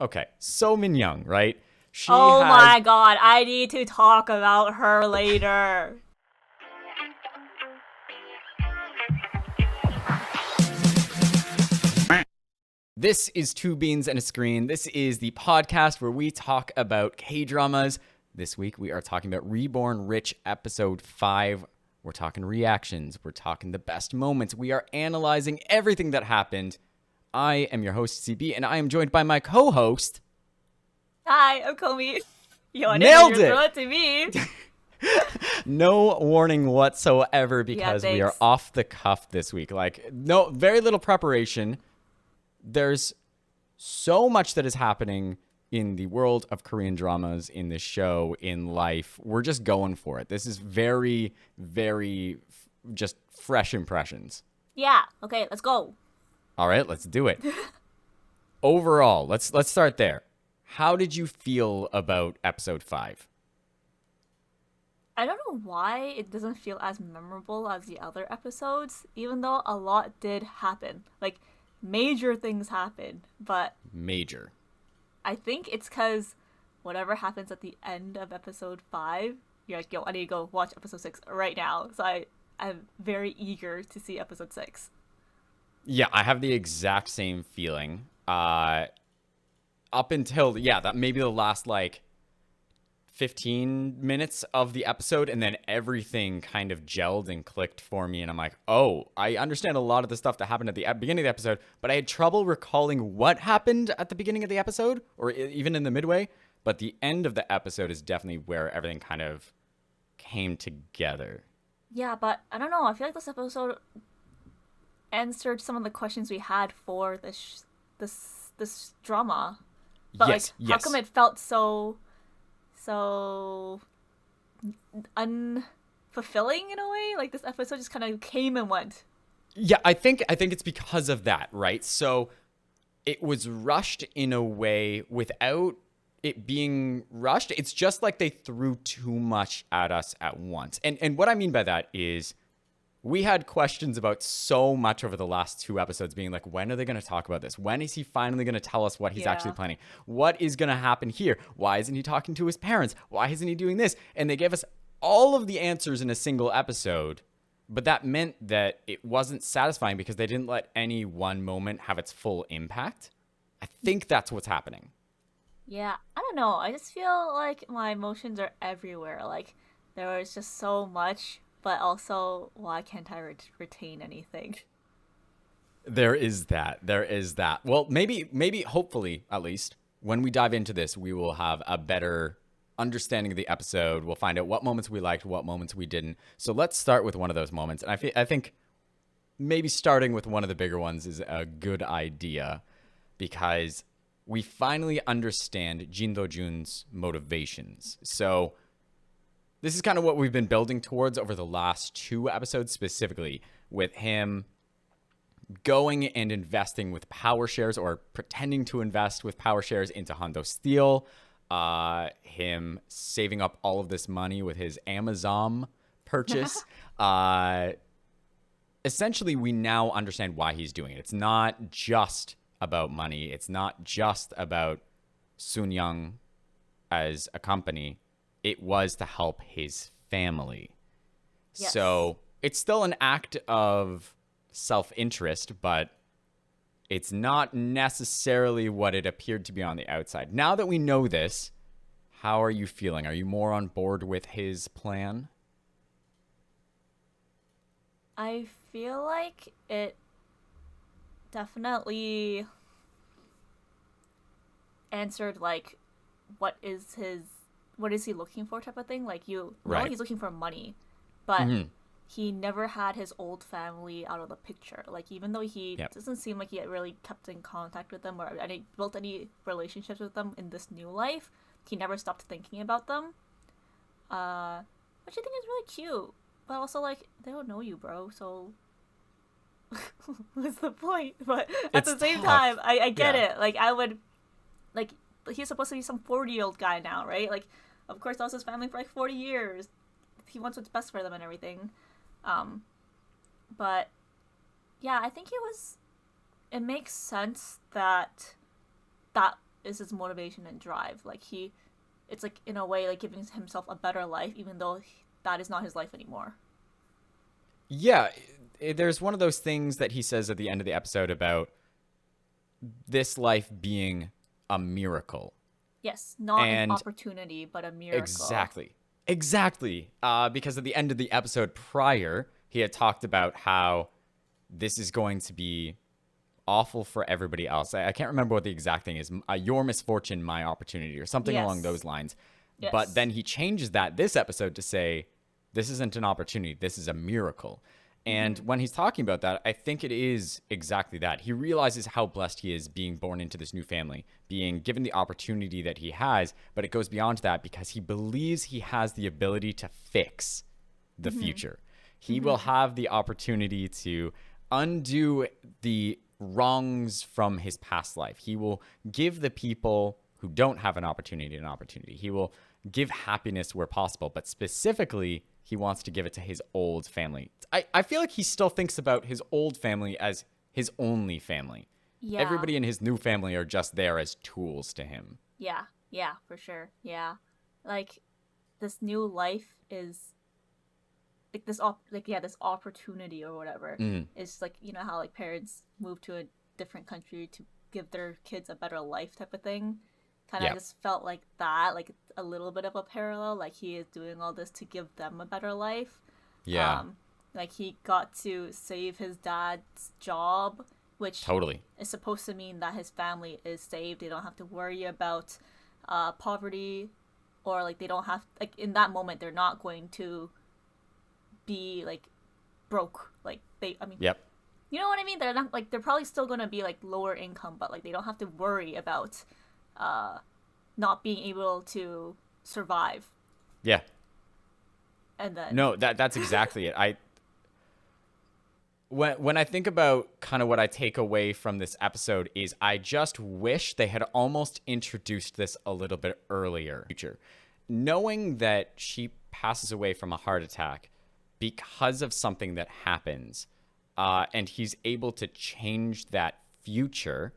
Okay, Seo Min Yeong, right? She Oh has my god, I need to talk about her later. This is Two Beans and a Screen. This is the podcast where we talk about K-dramas. This week we are talking about Reborn Rich episode 5. We're talking reactions. We're talking the best moments. We are analyzing everything that happened. I am your host, CB, and I am joined by my co-host. Hi, I'm Qomi. Yo, I didn't know you Nailed were throwing it! it to me. No warning whatsoever Yeah, because we are thanks. off the cuff this week. No, very little preparation. There's so much that is happening in the world of Korean dramas, in this show, in life. We're just going for it. This is very, very just fresh impressions. Yeah, okay, let's go. All right, let's do it. Overall, let's start there. How did you feel about episode 5? I don't know why it doesn't feel as memorable as the other episodes, even though a lot did happen. Like, major things happened, but Major. I think it's because whatever happens at the end of episode 5, you're like, yo, I need to go watch episode 6 right now. So I'm very eager to see episode 6. Yeah, I have the exact same feeling. Up until that maybe the last 15 minutes of the episode, and then everything kind of gelled and clicked for me, and I'm like, oh, I understand a lot of the stuff that happened at the beginning of the episode, but I had trouble recalling what happened at the beginning of the episode or even in the midway. But the end of the episode is definitely where everything kind of came together. Yeah, but I don't know. I feel like this episode answered some of the questions we had for this drama. But Yes, how come yes. it felt so unfulfilling in a way? Like this episode just kind of came and went. Yeah, I think it's because of that, right? So it was rushed in a way without it being rushed. It's just like they threw too much at us at once. And what I mean by that is we had questions about so much over the last 2 episodes being like, when are they going to talk about this? When is he finally going to tell us what he's actually Yeah. planning? What is going to happen here? Why isn't he talking to his parents? Why isn't he doing this? And they gave us all of the answers in a single episode. But that meant that it wasn't satisfying because they didn't let any one moment have its full impact. I think that's what's happening. Yeah, I don't know. I just feel like my emotions are everywhere. Like there was just so much, but also why can't I retain anything? There is that. There is that. Well, maybe, hopefully, at least, when we dive into this, we will have a better understanding of the episode. We'll find out what moments we liked, what moments we didn't. So let's start with one of those moments. And I think maybe starting with one of the bigger ones is a good idea because we finally understand Jin Do-Jun's motivations. So this is kind of what we've been building towards over the last 2 episodes, specifically with him going and investing with power shares or pretending to invest with power shares into Hondo Steel, him saving up all of this money with his Amazon purchase. Essentially, we now understand why he's doing it. It's not just about money. It's not just about Sun Young as a company. It was to help his family. Yes. So it's still an act of self-interest, but it's not necessarily what it appeared to be on the outside. Now that we know this, how are you feeling? Are you more on board with his plan? I feel like it definitely answered like what is he looking for type of thing. Like you know Right. he's looking for money, but Mm-hmm. he never had his old family out of the picture. Like even though he Yep. doesn't seem like he had really kept in contact with them or built any relationships with them in this new life, he never stopped thinking about them. Which I think is really cute. But also like they don't know you, bro, so what's the point? But at It's the same tough. time, I get Yeah. it. Like I would like he's supposed to be some 40-year-old guy now, right? Like of course that was his family for like 40 years. He wants what's best for them and everything. But yeah, I think it makes sense that is his motivation and drive. Like it's like in a way like giving himself a better life, even though that is not his life anymore. Yeah, there's one of those things that he says at the end of the episode about this life being a miracle. Yes, not an And opportunity, but a miracle. Exactly. Because at the end of the episode prior, he had talked about how this is going to be awful for everybody else. I can't remember what the exact thing is. Your misfortune, my opportunity, or something along those lines. Yes. But then he changes that this episode to say, this isn't an opportunity. This is a miracle. And when he's talking about that, I think it is exactly that. He realizes how blessed he is being born into this new family, being given the opportunity that he has, but it goes beyond that because he believes he has the ability to fix the future. He will have the opportunity to undo the wrongs from his past life. He will give the people who don't have an opportunity. He will give happiness where possible, but specifically, he wants to give it to his old family. I feel like he still thinks about his old family as his only family. Yeah. Everybody in his new family are just there as tools to him. Yeah, for sure. Yeah. Like this new life is like this opportunity or whatever is like, you know how like parents move to a different country to give their kids a better life type of thing. Kind of just felt like that, like a little bit of a parallel. Like he is doing all this to give them a better life. Yeah. Like he got to save his dad's job, which Totally is supposed to mean that his family is saved. They don't have to worry about poverty, or like they don't have like in that moment they're not going to be like broke. Like Yep. you know what I mean? They're not like they're probably still going to be like lower income, but like they don't have to worry about not being able to survive. Yeah. And then No, that's exactly it. When I think about kind of what I take away from this episode is I just wish they had almost introduced this a little bit earlier. Knowing that she passes away from a heart attack because of something that happens, and he's able to change that future,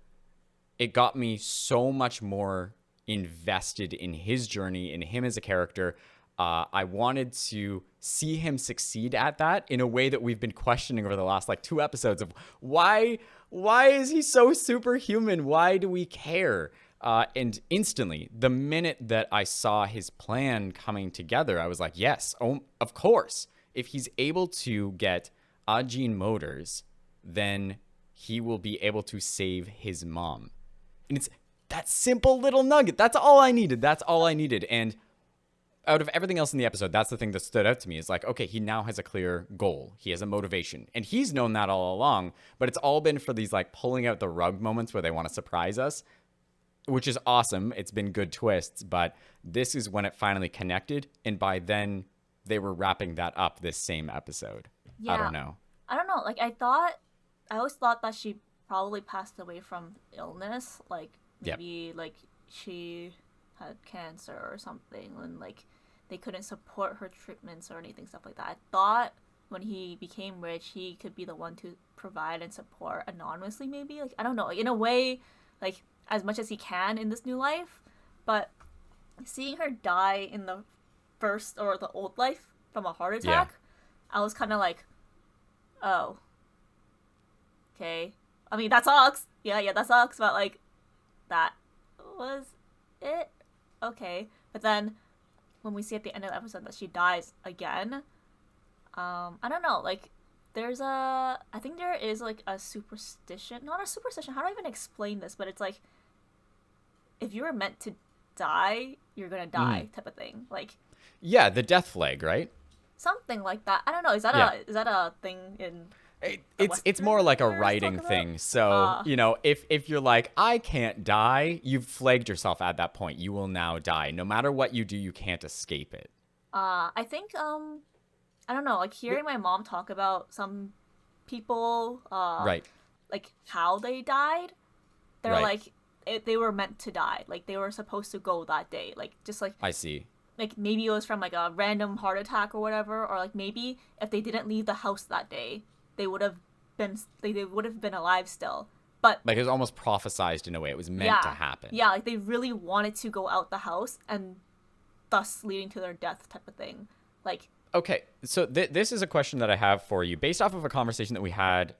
it got me so much more invested in his journey, in him as a character. I wanted to see him succeed at that in a way that we've been questioning over the last like 2 episodes of why is he so superhuman? Why do we care? And instantly, the minute that I saw his plan coming together, I was like, yes, oh, of course. If he's able to get Ajin Motors, then he will be able to save his mom. And it's that simple little nugget. That's all I needed. And out of everything else in the episode, that's the thing that stood out to me is like, okay, he now has a clear goal. He has a motivation. And he's known that all along, but it's all been for these like pulling out the rug moments where they want to surprise us, which is awesome. It's been good twists, but this is when it finally connected. And by then they were wrapping that up this same episode. Yeah. I don't know. Like I always thought that she probably passed away from illness. Like maybe like she had cancer or something, and like they couldn't support her treatments or anything, stuff like that. I thought when he became rich, he could be the one to provide and support anonymously, maybe. Like I don't know, like, in a way, like as much as he can in this new life. But seeing her die in the first or the old life from a heart attack, I was kind of like, oh, okay. I mean, that sucks. Yeah, that sucks. But like, that was it. Okay. But then when we see at the end of the episode that she dies again, I don't know, like I think there is like a superstition, not a superstition, how do I even explain this, but it's like if you were meant to die, you're gonna die type of thing. Like the death flag, right? Something like that. I don't know, is that a thing in It's more like a writing thing. So, you know, if you're like, I can't die, you've flagged yourself at that point. You will now die. No matter what you do, you can't escape it. I think, I don't know, like hearing my mom talk about some people, right, like how they died, they're like, they were meant to die. Like they were supposed to go that day. Like, just like, I see. Like maybe it was from like a random heart attack or whatever, or like maybe if they didn't leave the house that day, they would have been alive still, But Like it was almost prophesized in a way. It was meant to happen. Yeah, like they really wanted to go out the house and thus leading to their death type of thing. Like, Okay, so this is a question that I have for you based off of a conversation that we had.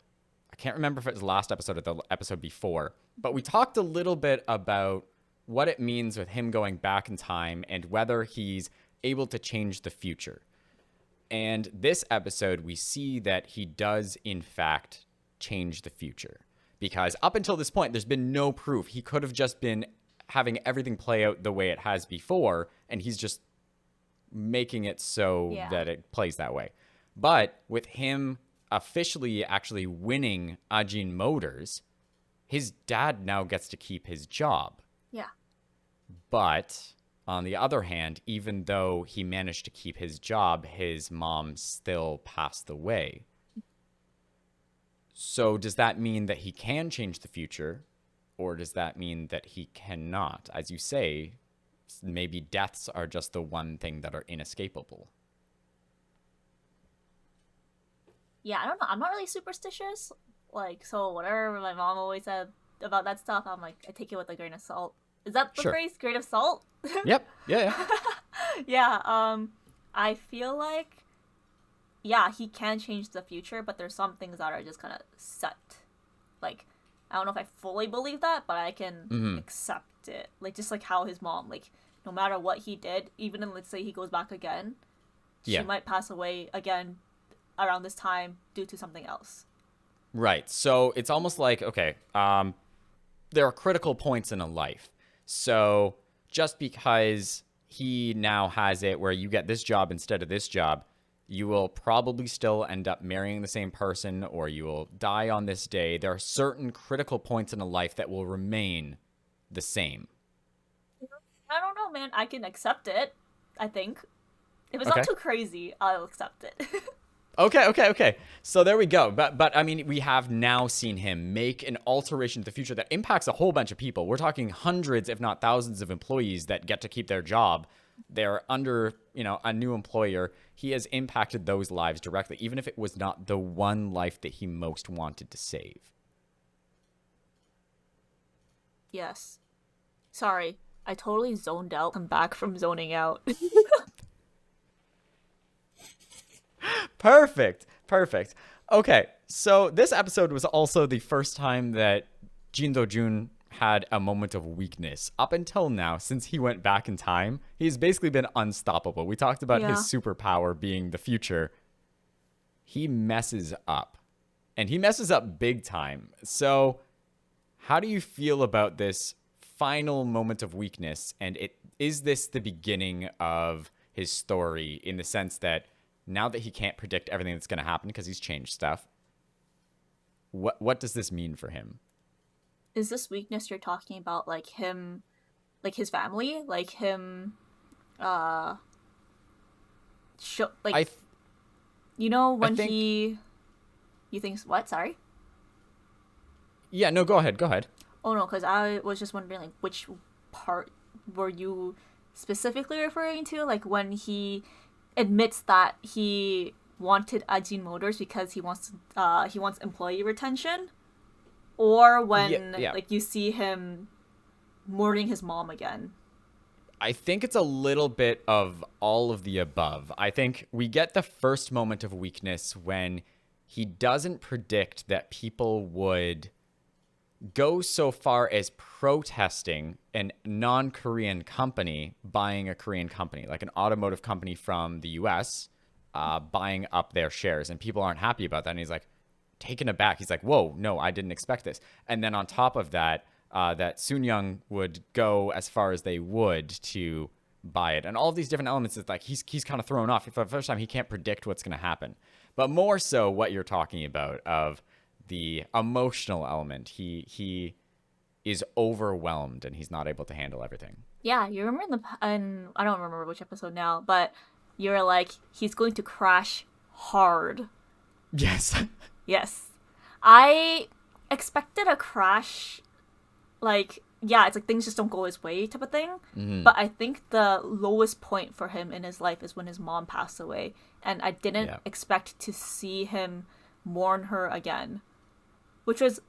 I can't remember if it was the last episode or the episode before, but we talked a little bit about what it means with him going back in time and whether he's able to change the future. And this episode, we see that he does, in fact, change the future. Because up until this point, there's been no proof. He could have just been having everything play out the way it has before, and he's just making it so that it plays that way. But with him officially actually winning Ajin Motors, his dad now gets to keep his job. yeah. But on the other hand, even though he managed to keep his job, his mom still passed away. So does that mean that he can change the future, or does that mean that he cannot? As you say, maybe deaths are just the one thing that are inescapable. Yeah, I don't know. I'm not really superstitious. Like, so whatever my mom always said about that stuff, I'm like, I take it with a grain of salt. Is that the Sure. phrase, grain of salt? Yep. Yeah. Yeah, I feel like, yeah, he can change the future, but there's some things that are just kind of set. Like, I don't know if I fully believe that, but I can accept it. Like, just like how his mom, like, no matter what he did, even if, let's say, he goes back again, she might pass away again around this time due to something else. Right. So it's almost like, okay, there are critical points in a life. So just because he now has it where you get this job instead of this job, you will probably still end up marrying the same person, or you will die on this day. There are certain critical points in a life that will remain the same. I don't know, man. I can accept it, I think. If it's Okay. not too crazy, I'll accept it. Okay. So there we go. But I mean, we have now seen him make an alteration to the future that impacts a whole bunch of people. We're talking hundreds, if not thousands, of employees that get to keep their job. They're under, a new employer. He has impacted those lives directly, even if it was not the one life that he most wanted to save. Yes. Sorry, I totally zoned out. I'm back from zoning out. Perfect. Okay, so this episode was also the first time that Jin Do-Jun had a moment of weakness. Up until now, since he went back in time, he's basically been unstoppable. We talked about his superpower being the future. He messes up, and he messes up big time. So how do you feel about this final moment of weakness? And is this the beginning of his story, in the sense that now that he can't predict everything that's going to happen because he's changed stuff, what does this mean for him? Is this weakness you're talking about, like him, like his family, like him, when you think what? Sorry. Yeah, no, go ahead. Oh no, because I was just wondering, like, which part were you specifically referring to? Like when he admits that he wanted Ajin Motors because he wants employee retention, or when like you see him murdering his mom again. I think it's a little bit of all of the above. I think we get the first moment of weakness when he doesn't predict that people would go so far as protesting a non-Korean company buying a Korean company, like an automotive company from the US, buying up their shares, and people aren't happy about that. And he's like taken aback. He's like, whoa, no, I didn't expect this. And then on top of that, that Soon Young would go as far as they would to buy it. And all of these different elements, is like he's kind of thrown off. For the first time, he can't predict what's going to happen. But more so what you're talking about of the emotional element. He is overwhelmed and he's not able to handle everything. Yeah, you remember and I don't remember which episode now, but you're like, he's going to crash hard. Yes. Yes. I expected a crash, like, yeah, it's like things just don't go his way type of thing. Mm-hmm. But I think the lowest point for him in his life is when his mom passed away. And I didn't expect to see him mourn her again, which was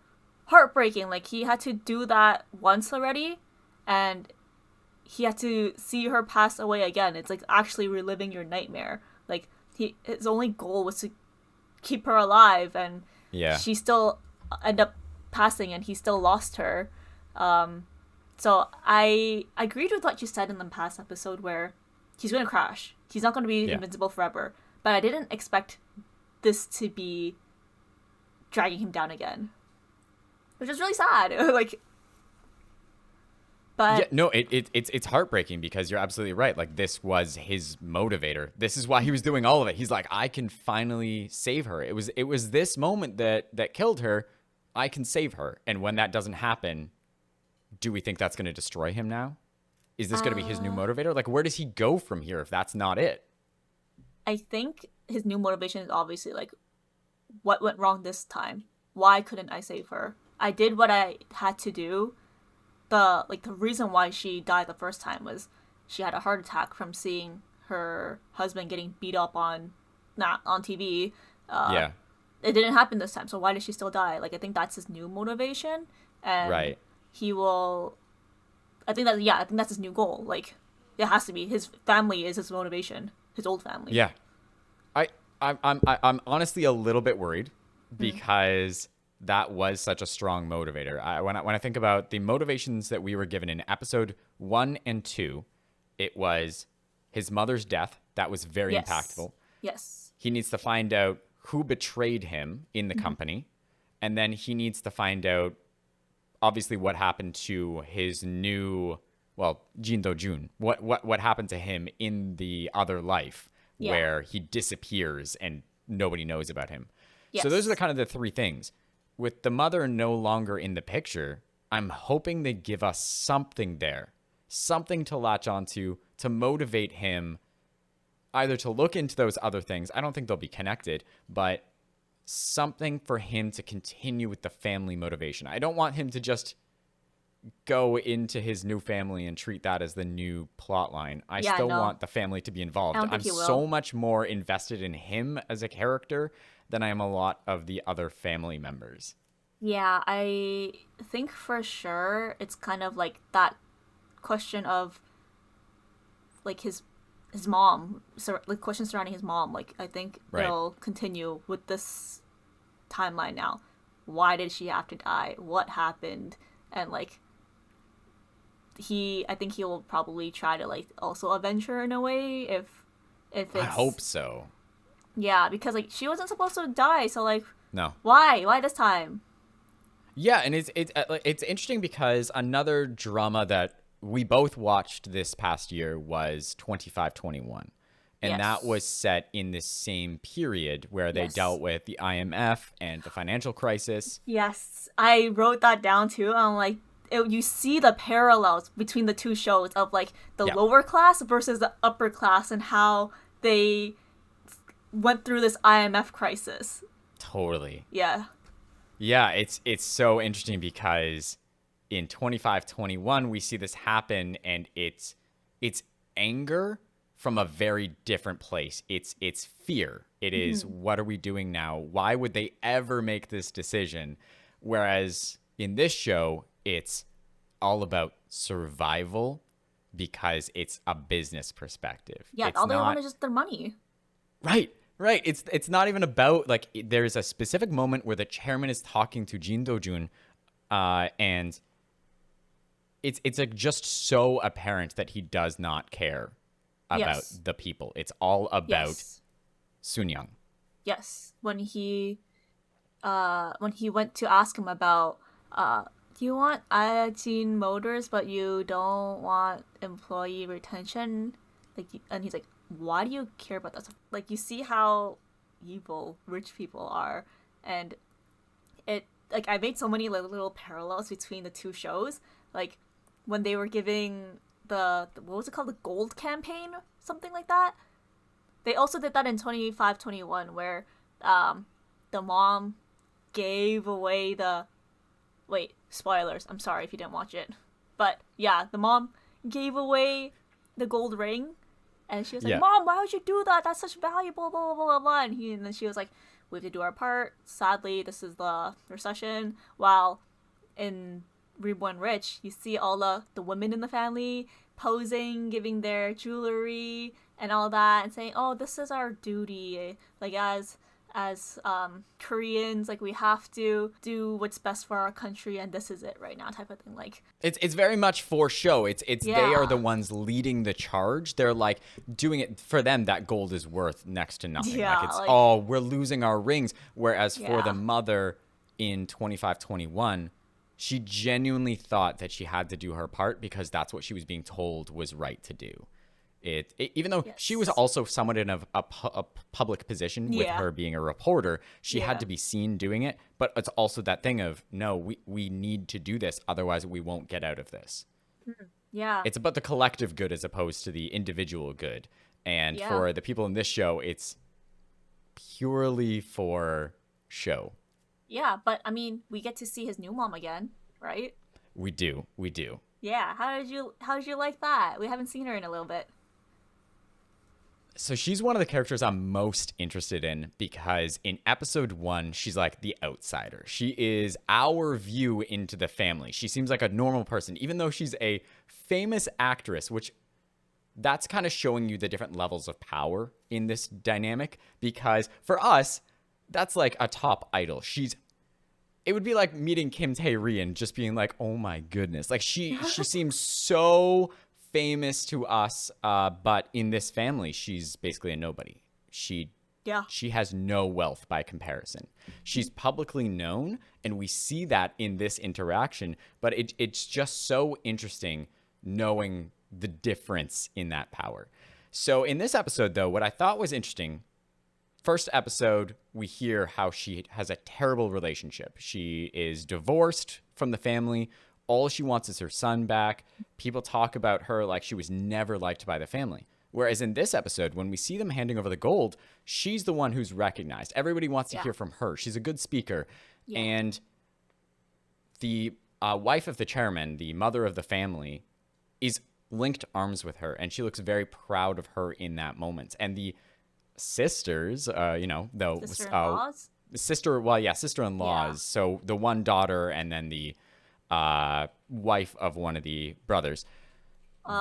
heartbreaking. Like, he had to do that once already, and he had to see her pass away again. It's like actually reliving your nightmare. Like, his only goal was to keep her alive, and Yeah. she still ended up passing, and he still lost her. So I agreed with what you said in the past episode, where he's going to crash. He's not going to be Yeah. invincible forever. But I didn't expect this to be dragging him down again, which is really sad. Like, but Yeah, no, it's heartbreaking because you're absolutely right. Like, this was his motivator. This is why he was doing all of it. He's like, I can finally save her. It was this moment that killed her. I can save her. And when that doesn't happen, do we think that's going to destroy him now? Is this going to be his new motivator? Like, where does he go from here if that's not it? I think his new motivation is obviously like, what went wrong this time? Why couldn't I save her? I did what I had to do. The reason why she died the first time was she had a heart attack from seeing her husband getting beat up on TV. Yeah. It didn't happen this time, so why did she still die? Like, I think that's his new motivation, and Right. he will. I think that's his new goal. Like, it has to be. His family is his motivation. His old family. Yeah. I'm honestly a little bit worried because that was such a strong motivator. When I think about the motivations that we were given in episode 1 and 2, it was his mother's death. That was very Yes. impactful. Yes. He needs to find out who betrayed him in the company, and then he needs to find out, obviously, what happened to his new, Jin Do-Jun. What happened to him in the other life where he disappears and nobody knows about him. Yes. So those are the kind of the three things. With the mother no longer in the picture, I'm hoping they give us something there, something to latch onto to motivate him either to look into those other things. I don't think they'll be connected, but something for him to continue with the family motivation. I don't want him to just go into his new family and treat that as the new plot line. I still want the family to be involved. I don't think I'm he will. so much more invested in him as a character than I am a lot of the other family members. Yeah, I think for sure it's kind of like that question of like his mom, so like questions surrounding his mom. Like, I think Right. they'll continue with this timeline now. Why did she have to die? What happened? And like I think he'll probably try to like also avenge her in a way if it's, I hope so. Yeah, because like she wasn't supposed to die, so like No. why this time? Yeah, and it's interesting because another drama that we both watched this past year was 2521. And Yes. that was set in this same period where they Yes. dealt with the IMF and the financial crisis. Yes, I wrote that down too. I'm like, you see the parallels between the two shows of like the Yeah. lower class versus the upper class and how they went through this IMF crisis. Totally. Yeah. Yeah, it's so interesting because in 2521 we see this happen and it's anger from a very different place. It's fear. It is, what are we doing now? Why would they ever make this decision? Whereas in this show, it's all about survival because it's a business perspective. Yeah, It's all they not, want is just their money. Right. It's not even about like there's a specific moment where the chairman is talking to Jin Do-Jun, and it's like just so apparent that he does not care about Yes. the people. It's all about Yes. Sun Young. Yes. When he went to ask him about do you want Ajin Motors but you don't want employee retention? And he's like, why do you care about that stuff? Like, you see how evil rich people are, and it like I made so many like, little parallels between the two shows. Like when they were giving the what was it called, the gold campaign, something like that. They also did that in 2521 where the mom gave away the spoilers, I'm sorry if you didn't watch it, but yeah, the mom gave away the gold ring. And she was like, Yeah. Mom, why would you do that? That's such valuable, blah, blah, blah, blah, blah. And then she was like, we have to do our part. Sadly, this is the recession. While in Reborn Rich, you see all the women in the family posing, giving their jewelry and all that, and saying, "Oh, this is our duty. Like as Koreans, like we have to do what's best for our country, and this is it right now," type of thing. Like It's very much for show. It's they are the yeah, ones leading the charge. They're like doing it for them. That gold is worth next to nothing. yeah, Like it's like oh, we're losing our rings. Whereas for the yeah, mother in 2521, she genuinely thought that she had to do her part because that's what she was being told was right to do. Even though she was yes, also somewhat in a public position with yeah, her being a reporter, she had yeah, to be seen doing it. But it's also that thing of no, we need to do this, otherwise we won't get out of this. yeah, It's about the collective good as opposed to the individual good. And yeah, for the people in this show, it's purely for show. yeah. But I mean, we get to see his new mom again, right? We do. Yeah. How did you like that? We haven't seen her in a little bit. So she's one of the characters I'm most interested in because in episode 1, she's like the outsider. She is our view into the family. She seems like a normal person, even though she's a famous actress, which that's kind of showing you the different levels of power in this dynamic. Because for us, that's like a top idol. It would be like meeting Kim Tae-ri and just being like, oh my goodness. Like she seems so famous to us, but in this family, she's basically a nobody. She Yeah. she has no wealth by comparison. She's publicly known, and we see that in this interaction, but it's just so interesting knowing the difference in that power. So in this episode, though, what I thought was interesting, first episode, we hear how she has a terrible relationship. She is divorced from the family. All she wants is her son back. People talk about her like she was never liked by the family. Whereas in this episode, when we see them handing over the gold, she's the one who's recognized. Everybody wants to Yeah. hear from her. She's a good speaker. Yeah. And the wife of the chairman, the mother of the family, is linked arms with her. And she looks very proud of her in that moment. And the sisters, Sister-in-laws. sister-in-laws. Yeah. So the one daughter and then the wife of one of the brothers.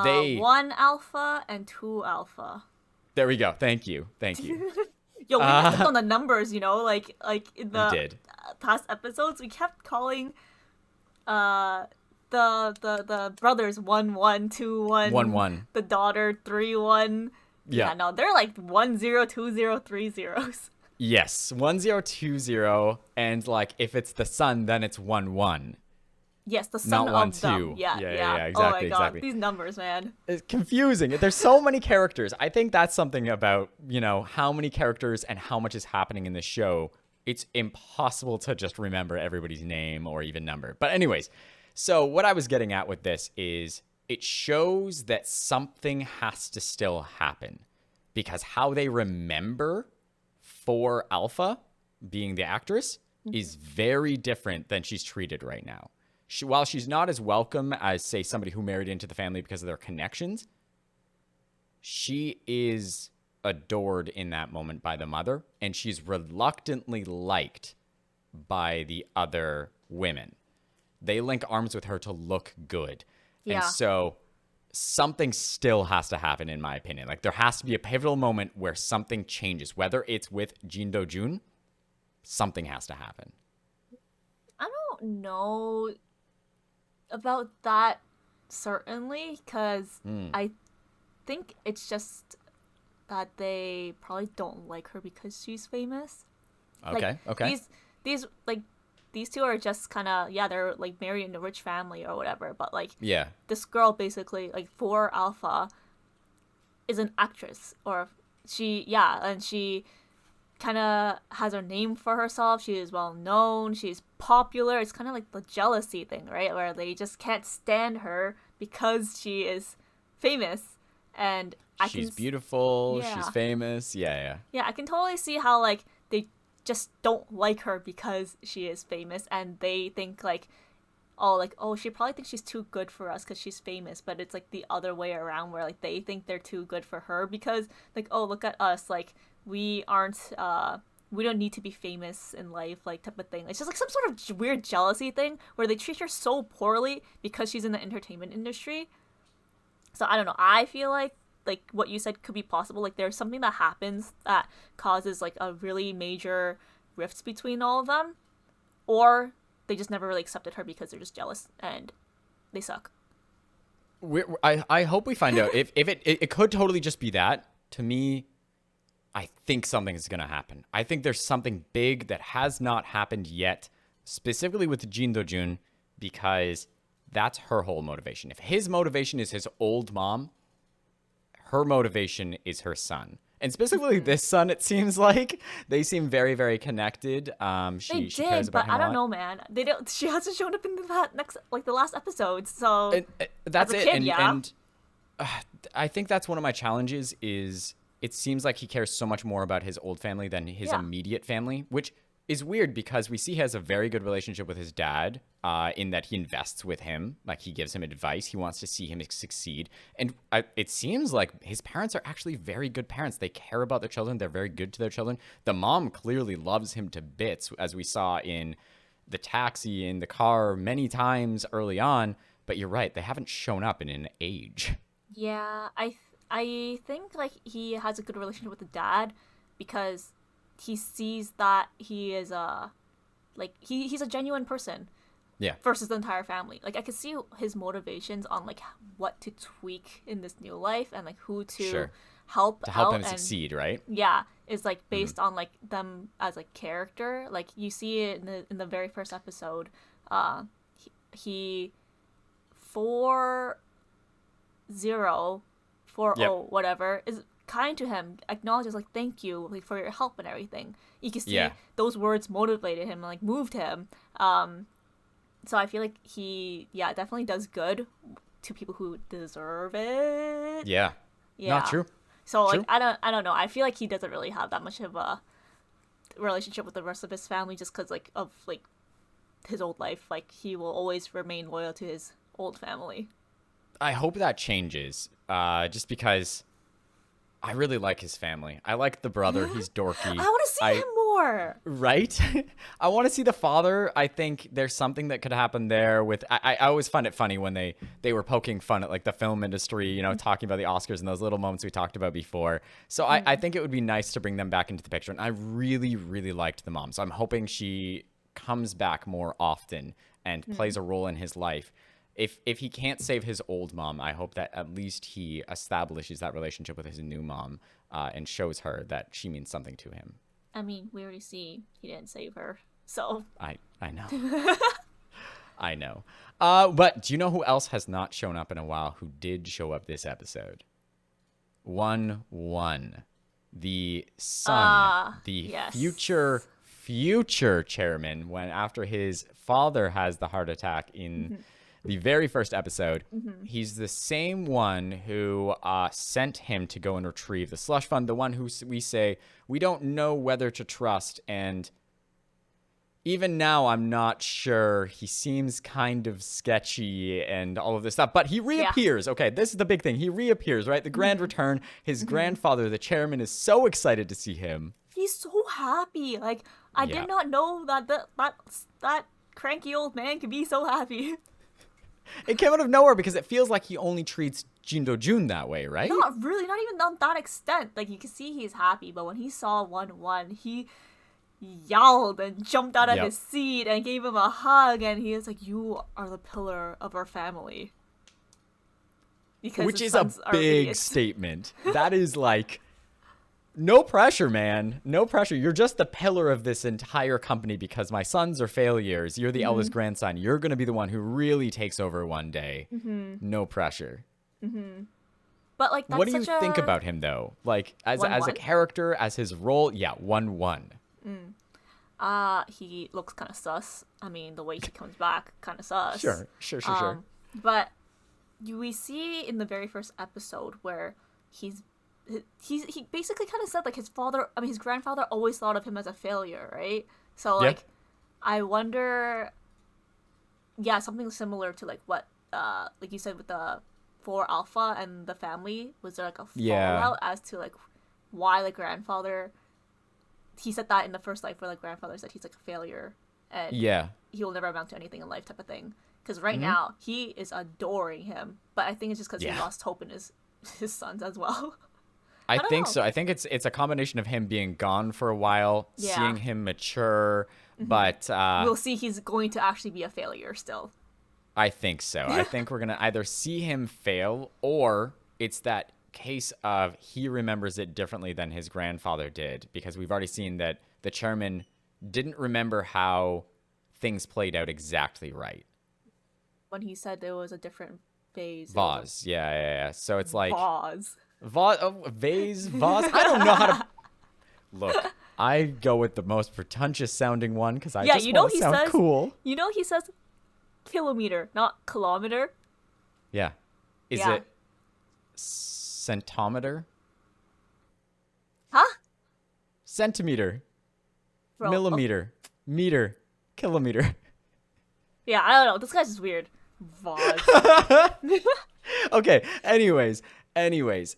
They One alpha and two alpha. There we go. Thank you. Yo, we messed up on the numbers, like in We the did. past episodes, we kept calling the brothers 1-1, 2-1, 1-1. the daughter 3-1. Yeah. No, they're like 1-0, 2-0, 3-0s. Yes, 1020, and like if it's the son, then it's 1-1. Yes, the son Not of them. 1-2. Yeah, Yeah, Oh my exactly, god, exactly. these numbers, man. It's confusing. There's so many characters. I think that's something about, how many characters and how much is happening in the show. It's impossible to just remember everybody's name or even number. But anyways, so what I was getting at with this is it shows that something has to still happen because how they remember for Alpha being the actress is very different than she's treated right now. While she's not as welcome as, say, somebody who married into the family because of their connections, she is adored in that moment by the mother, and she's reluctantly liked by the other women. They link arms with her to look good. Yeah. And so something still has to happen, in my opinion. Like, there has to be a pivotal moment where something changes. Whether it's with Jin Do-Jun, something has to happen. I don't know about that certainly, because I think it's just that they probably don't like her because she's famous. Okay, Like, okay. these two are just kind of, yeah, they're like married in a rich family or whatever, but like Yeah. this girl basically, like, for Alpha, is an actress, or and she kind of has her name for herself. She is well known, she's popular. It's kind of like the jealousy thing, right, where they just can't stand her because she is famous. And She's beautiful, Yeah. she's famous. Yeah. yeah, I can totally see how, like, they just don't like her because she is famous, and they think like, oh, she probably thinks she's too good for us because she's famous. But it's like the other way around, where like they think they're too good for her because, like, oh, look at us, like we aren't we don't need to be famous in life, like type of thing. It's just like some sort of weird jealousy thing where they treat her so poorly because she's in the entertainment industry. So I don't know. I feel like what you said could be possible. Like there's something that happens that causes like a really major rifts between all of them, or they just never really accepted her because they're just jealous and they suck. I hope we find out if it could totally just be that. To me, I think something is going to happen. I think there's something big that has not happened yet, specifically with Jin Do-Jun, because that's her whole motivation. If his motivation is his old mom, her motivation is her son. And specifically this son, it seems like they seem very, very connected. She cares about him but I a don't lot. know, man. They don't. She hasn't shown up in that next, like the last episode. So And, that's as a it. kid, yeah. And I think that's one of my challenges is it seems like he cares so much more about his old family than his Yeah. immediate family, which is weird because we see he has a very good relationship with his dad in that he invests with him. Like he gives him advice. He wants to see him succeed. And it seems like his parents are actually very good parents. They care about their children. They're very good to their children. The mom clearly loves him to bits, as we saw in the taxi, in the car many times early on. But you're right. They haven't shown up in an age. Yeah, I think like he has a good relationship with the dad because he sees that he is he's a genuine person Yeah. versus the entire family. Like I could see his motivations on like what to tweak in this new life and like who to Sure. help To help out him and succeed, right? yeah, is like based on like them as like character. Like you see it in the very first episode. He 4040 whatever is kind to him, acknowledges like thank you like for your help and everything. You can see those words motivated him and like moved him. So I feel like he definitely does good to people who deserve it. Yeah. Yeah. Not true. So True. like I don't know. I feel like he doesn't really have that much of a relationship with the rest of his family just because like of like his old life. Like he will always remain loyal to his old family. I hope that changes. Just because I really like his family. I like the brother. He's dorky. I want to see him more. Right? I want to see the father. I think there's something that could happen there with I always find it funny when they were poking fun at like the film industry, you know, talking about the Oscars and those little moments we talked about before. So I think it would be nice to bring them back into the picture. And I really, really liked the mom. So I'm hoping she comes back more often and plays a role in his life. If he can't save his old mom, I hope that at least he establishes that relationship with his new mom and shows her that she means something to him. I mean, we already see he didn't save her, so I know. I know. But do you know who else has not shown up in a while who did show up this episode? 1-1. The son, the future chairman, when after his father has the heart attack in the very first episode, he's the same one who sent him to go and retrieve the slush fund, the one who we say we don't know whether to trust. And even now, I'm not sure. He seems kind of sketchy and all of this stuff, but he reappears. Yeah. Okay, this is the big thing. He reappears, right? The grand return. His grandfather, the chairman, is so excited to see him. He's so happy. Like, I did not know that cranky old man could be so happy. It came out of nowhere because it feels like he only treats Jin Do-Jun that way, right? Not really, not even on that extent. Like, you can see he's happy, but when he saw 1-1, he yelled and jumped out of his seat and gave him a hug, and he was like, you are the pillar of our family. Because which is a big statement. That is like, no pressure, man. No pressure. You're just the pillar of this entire company because my sons are failures. You're the eldest grandson. You're going to be the one who really takes over one day. No pressure. But like, that's what do you think about him though? Like as a character, as his role? Yeah, 1-1. He looks kind of sus. I mean, the way he comes back, kind of sus. Sure. But we see in the very first episode where he basically kind of said like his grandfather always thought of him as a failure, right? So like, I wonder, something similar to like what like you said with the 4 Alpha and the family. Was there like a fallout as to like why the grandfather he said that in the first life where like grandfather said he's like a failure and Yeah. he will never amount to anything in life type of thing. Because right Mm-hmm. now he is adoring him, but I think it's just because Yeah. he lost hope in his sons as well. I don't think know. so. I think it's a combination of him being gone for a while, Yeah. seeing him mature, but We'll see he's going to actually be a failure still. I think so. I think we're going to either see him fail or it's that case of he remembers it differently than his grandfather did, because we've already seen that the chairman didn't remember how things played out exactly right. When he said there was a different phase. Vase. Yeah. So it's like Pause. vase, vase. I don't know how to look. I go with the most pretentious sounding one because I just want to sound says cool. You know he says kilometer, not kilometer. Yeah. Is Yeah. it centometer? Huh? Centimeter. Bro, Millimeter. Meter. Kilometer. Yeah, I don't know. This guy's just weird. Vaz. Okay. Anyways.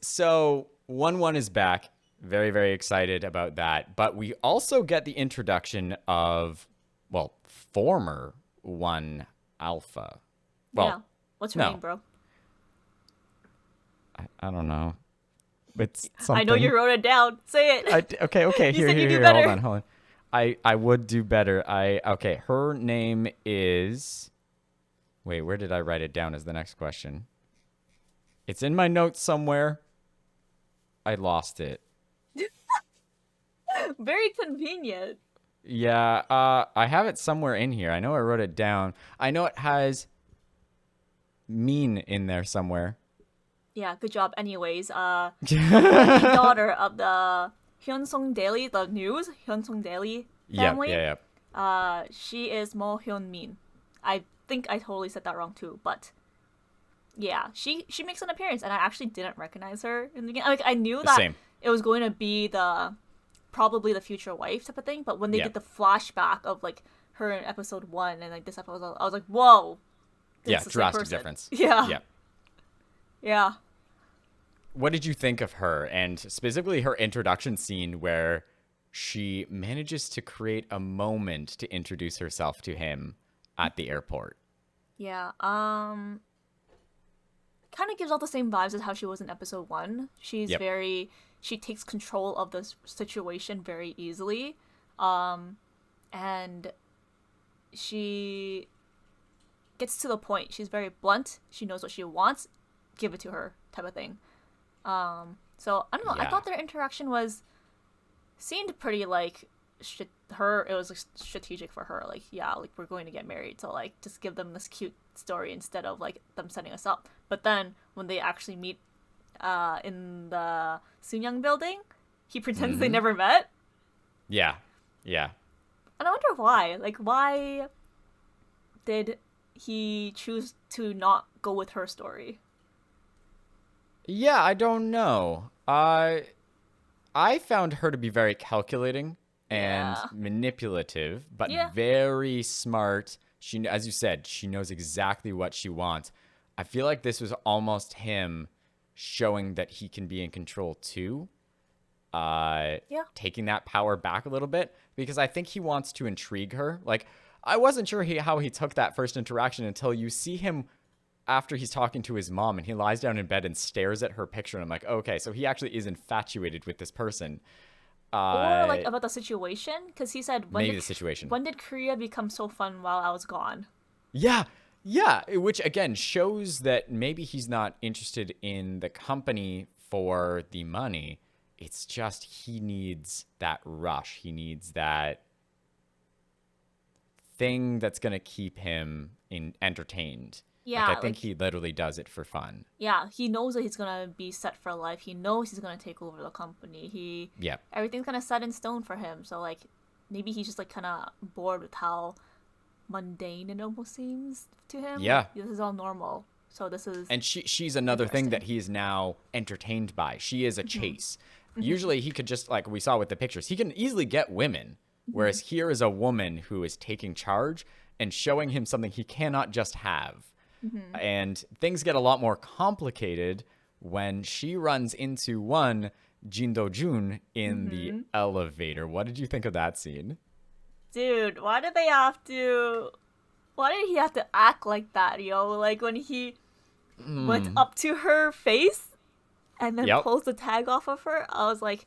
So 1-1 is back. Very, very excited about that. But we also get the introduction of, well, former 1 Alpha. Well, Yeah. What's her no. name, bro? I don't know. It's something. I know you wrote it down. Say it. Okay. You said you do Here. better. Hold on. I would do better. Okay. Her name is. Wait, where did I write it down as the next question? It's in my notes somewhere. I lost it. Very convenient. Yeah, I have it somewhere in here. I know I wrote it down. I know it has Min in there somewhere. Yeah, good job. Anyways, the daughter of the Hyunsong Daily, the news Hyunsong Daily family. Yep. She is Mo Hyun Min. I think I totally said that wrong too, but yeah, she makes an appearance, and I actually didn't recognize her in the beginning. Like I knew that Same. it was going to be probably the future wife type of thing, but when they Yeah. did the flashback of like her in episode 1 and like this episode, I was like, whoa. Yeah, It's the same drastic person. difference. Yeah. Yeah. What did you think of her, and specifically her introduction scene where she manages to create a moment to introduce herself to him at the airport? Yeah. Kind of gives all the same vibes as how she was in episode 1. She's Yep. she takes control of the situation very easily. And she gets to the point. She's very blunt. She knows what she wants. Give it to her type of thing. So I don't know. I Yeah. thought their interaction seemed pretty like it was like, strategic for her. Like, yeah, like we're going to get married, so like just give them this cute story instead of like them setting us up. But then when they actually meet in the Sunyang building, he pretends they never met. Yeah. And I wonder why. Like, why did he choose to not go with her story? Yeah, I don't know. I found her to be very calculating and Yeah. manipulative, but Yeah. very smart. She, as you said, she knows exactly what she wants. I feel like this was almost him showing that he can be in control too. Yeah. Taking that power back a little bit, because I think he wants to intrigue her. Like, I wasn't sure how he took that first interaction until you see him after he's talking to his mom and he lies down in bed and stares at her picture. And I'm like, okay, so he actually is infatuated with this person. Or like about the situation, because he said, Maybe the situation. When did Korea become so fun while I was gone? Yeah, which again shows that maybe he's not interested in the company for the money. It's just he needs that rush. He needs that thing that's going to keep him entertained. Yeah, Like, I think he literally does it for fun. Yeah, he knows that he's gonna be set for life. He knows he's gonna take over the company. Yep. Everything's kind of set in stone for him. So like, maybe he's just like kind of bored with how mundane it almost seems to him. Yeah. Like, this is all normal. So this is. And she's another thing that he is now entertained by. She is a chase. Usually he could just, like we saw with the pictures, he can easily get women. Whereas here is a woman who is taking charge and showing him something he cannot just have. And things get a lot more complicated when she runs into one Jin Do-Jun in the elevator. What did you think of that scene? Dude, why did they have to? Why did he have to act like that, yo? Like when he went up to her face and then Yep. pulls the tag off of her, I was like,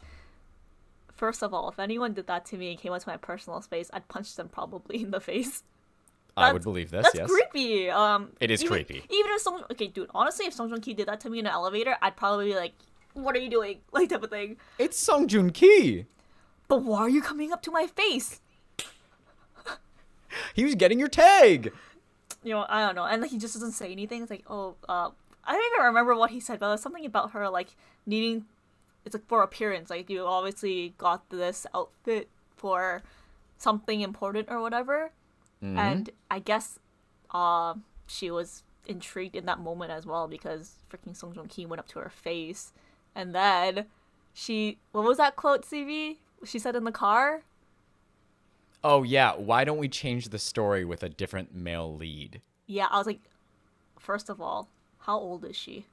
first of all, if anyone did that to me and came onto my personal space, I'd punch them probably in the face. I would believe this, That's yes. creepy. It is even, creepy. Even if someone, okay, dude, honestly, if Song Joong Ki did that to me in an elevator, I'd probably be like, "What are you doing?" Like type of thing. It's Song Joong Ki. But why are you coming up to my face? He was getting your tag. You know, I don't know. And like, he just doesn't say anything. It's like, oh, I don't even remember what he said, but it was something about her like needing. It's like for appearance. Like you obviously got this outfit for something important or whatever. And I guess she was intrigued in that moment as well because freaking Song Joong Ki went up to her face, and then what was that quote, CV? She said in the car. Oh, yeah. Why don't we change the story with a different male lead? Yeah, I was like, first of all, how old is she?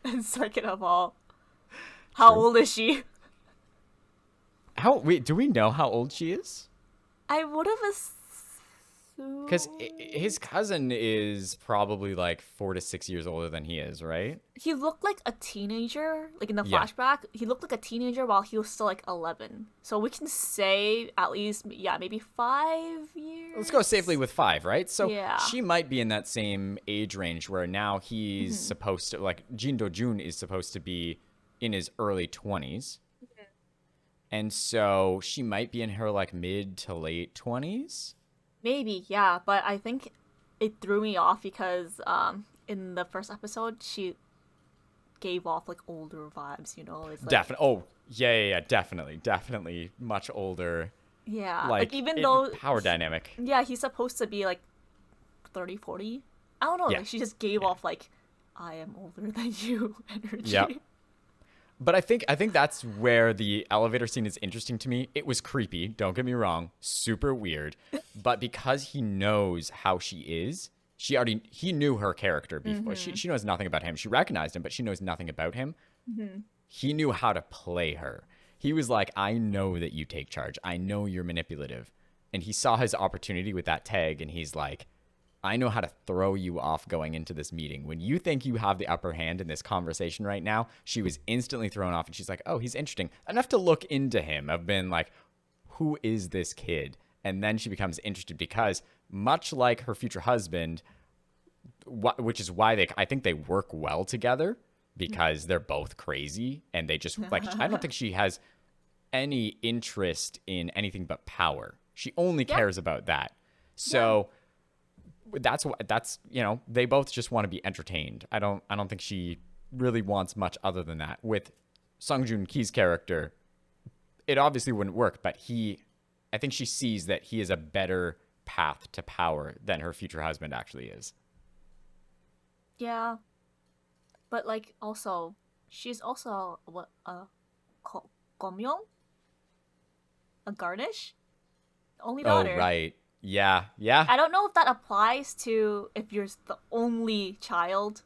And second of all, how old is she? Wait, do we know how old she is? I would have assumed. Because his cousin is probably like 4 to 6 years older than he is, right? He looked like a teenager, like in the Yeah. flashback. He looked like a teenager while he was still like 11. So we can say at least, yeah, maybe 5 years. Let's go safely with 5, right? So Yeah. she might be in that same age range where now he's supposed to, like, Jin Do-Jun is supposed to be in his early 20s. And so she might be in her like mid to late 20s. Maybe, yeah, but I think it threw me off because in the first episode she gave off like older vibes, you know? It's like, Definitely. Oh, yeah, definitely much older. yeah, Like, even though power dynamic. yeah, he's supposed to be like 30, 40. I don't know, Yeah. like she just gave off like I am older than you energy. Yep. But I think that's where the elevator scene is interesting to me. It was creepy, don't get me wrong, super weird. But because he knows how she is, he knew her character before. She knows nothing about him. She recognized him, but she knows nothing about him. He knew how to play her. He was like, I know that you take charge. I know you're manipulative. And he saw his opportunity with that tag, and he's like, I know how to throw you off going into this meeting. When you think you have the upper hand in this conversation right now, she was instantly thrown off, and she's like, oh, he's interesting. Enough to look into him. I've been like, who is this kid? And then she becomes interested because much like her future husband, which is why I think they work well together because they're both crazy and they just like, I don't think she has any interest in anything but power. She only cares about that. So that's they both just want to be entertained. I don't think she really wants much other than that. With Song Joong Ki's character, it obviously wouldn't work, but I think she sees that he is a better path to power than her future husband actually is. Yeah. But like also she's also what Gomyong? A garnish? Only daughter. Oh, right. Yeah. I don't know if that applies to if you're the only child,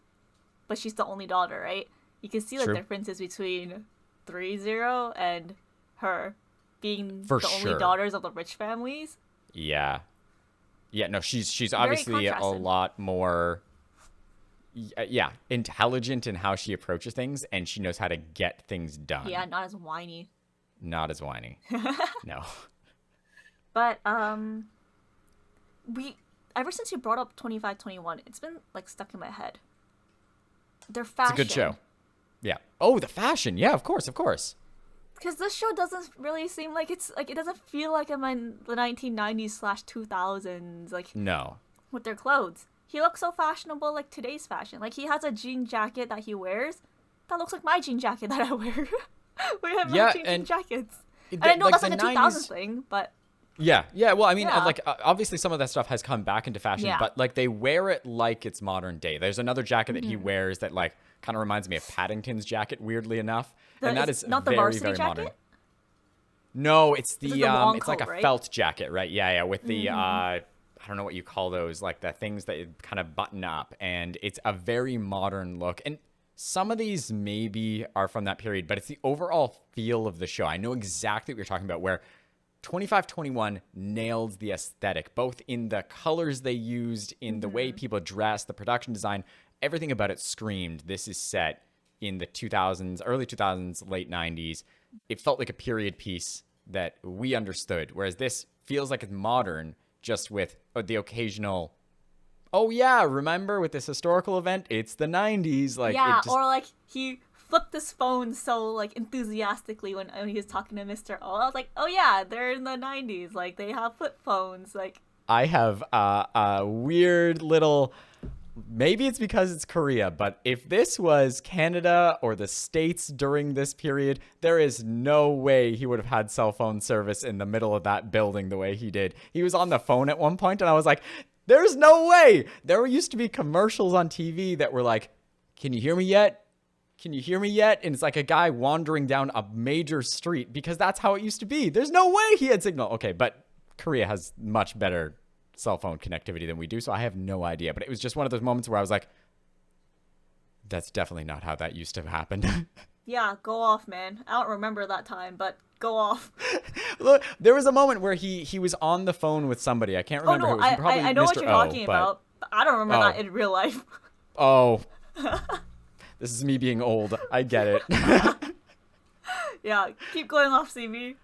but she's the only daughter, right? You can see the True. differences between 3-0 and her being For the sure. only daughters of the rich families. Yeah. Yeah, no, she's Very obviously a contrasted. lot more intelligent in how she approaches things, and she knows how to get things done. Yeah, not as whiny. Not as whiny. No. But ever since you brought up 25-21, it's been like stuck in my head. Their fashion. It's a good show. Yeah. Oh, the fashion. Yeah, of course. Because this show doesn't really seem like it's like it doesn't feel like I'm in the 1990s/2000s like No. with their clothes. He looks so fashionable like today's fashion. Like he has a jean jacket that he wears that looks like my jean jacket that I wear. We have matching jean jackets. And I know that's like a 2000s thing, but Yeah. Well, I mean, Yeah. like, obviously some of that stuff has come back into fashion, Yeah. but, like, they wear it like it's modern day. There's another jacket that he wears that, like, kind of reminds me of Paddington's jacket, weirdly enough. And that is not the very, varsity very jacket? modern. No, it's It's like the long it's like coat, a right? felt jacket, right? Yeah, with the, I don't know what you call those, like, the things that kind of button up. And it's a very modern look. And some of these maybe are from that period, but it's the overall feel of the show. I know exactly what you're talking about, where 2521 nailed the aesthetic, both in the colors they used, in the way people dressed, the production design, everything about it screamed, this is set in the 2000s, early 2000s, late 90s. It felt like a period piece that we understood, whereas this feels like it's modern, just with the occasional, oh yeah, remember with this historical event, it's the 90s. Like, yeah, it just, or like he flipped his phone so like enthusiastically when he was talking to Mr. O. I was like, oh yeah, they're in the 90s. Like they have flip phones. Like I have a weird little, maybe it's because it's Korea, but if this was Canada or the States during this period, there is no way he would have had cell phone service in the middle of that building the way he did. He was on the phone at one point, and I was like, there's no way. There used to be commercials on TV that were like, can you hear me yet? Can you hear me yet? And it's like a guy wandering down a major street, because that's how it used to be. There's no way he had signal. Okay, but Korea has much better cell phone connectivity than we do, so I have no idea. But it was just one of those moments where I was like, that's definitely not how that used to happen. yeah, go off, man. I don't remember that time, but go off. Look, there was a moment where he was on the phone with somebody. I can't remember Oh who no, it was. Probably I know what Mr. you're O, talking but- about. But I don't remember Oh. that in real life. Oh, this is me being old. I get it. yeah, keep going off, CB.